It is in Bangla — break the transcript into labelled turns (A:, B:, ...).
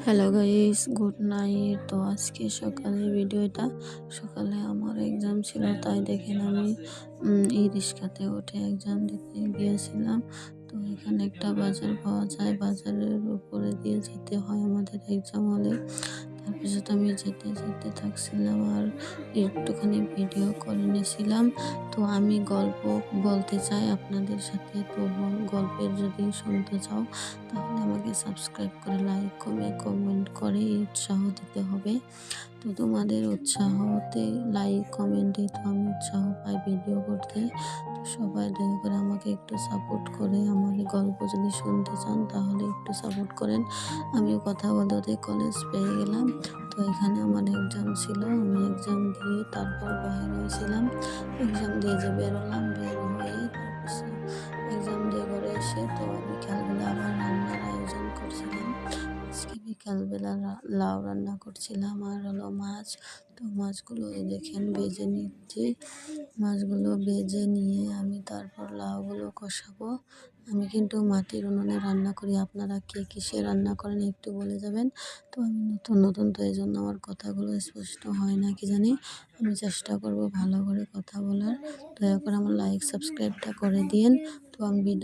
A: Hello guys, good night. তো আজকে সকালের ভিডিওটা। সকালে আমার এক্সাম ছিল, তাই দেখেন আমি ই রিক্সাতে উঠে এক্সাম দিতে গিয়েছিলাম। তো এখানে একটা বাজার পাওয়া যায়, বাজারের উপরে দিয়ে যেতে হয় আমাদের এক্সাম হলে। তারপিছত আমি যেতে যেতে থাকছিলাম আর একটুখানি ভিডিও করে নিয়েছিলাম। তো আমি গল্প বলতে চাই আপনাদের সাথে। তো গল্পের যদি শুনতে চাও তাহলে আমাকে সাবস্ক্রাইব করে লাইক কমেন্ট করে উৎসাহ দিতে হবে। তো তোমাদের উৎসাহতে লাইক কমেন্টে তো আমি উৎসাহ পাই ভিডিও করতে। তো সবাই দয়া করে আমাকে একটু সাপোর্ট করে আমার এই গল্প যদি শুনতে চান তাহলে একটু সাপোর্ট করেন। আমিও কথা বলতে বলতে কলেজ পেয়ে গেলাম। তো এখানে আমার এক্সাম ছিল, আমি এক্সাম দিয়ে তারপর বাইরে হয়েছিলাম। এক্সাম দিয়ে যে বেরোলাম, বের হয়ে তারপর এক্সাম দিয়ে ঘরে এসে তো বিকালবেলা আবার রান্নার আয়োজন করছিলাম। আজকে বিকালবেলা লাউ রান্না করছিলাম আর হলো মাছ। তো মাছগুলো এই দেখেন ভেজে নিচ্ছি। মাছগুলো ভেজে নিয়ে আমি তারপর লাউগুলো কষাবো। আমি কিন্তু মাটির উনুনে রান্না করি, আপনারা কে কিসে রান্না করেন একটু বলে যাবেন। তো আমি নতুন তো এই জন্য আমার কথাগুলো স্পষ্ট হয় না কি জানি। আমি চেষ্টা করব ভালো করে কথা বলার। দয়া করে আমার লাইক সাবস্ক্রাইবটা করে দিয়েন। তো আমি ভিডিও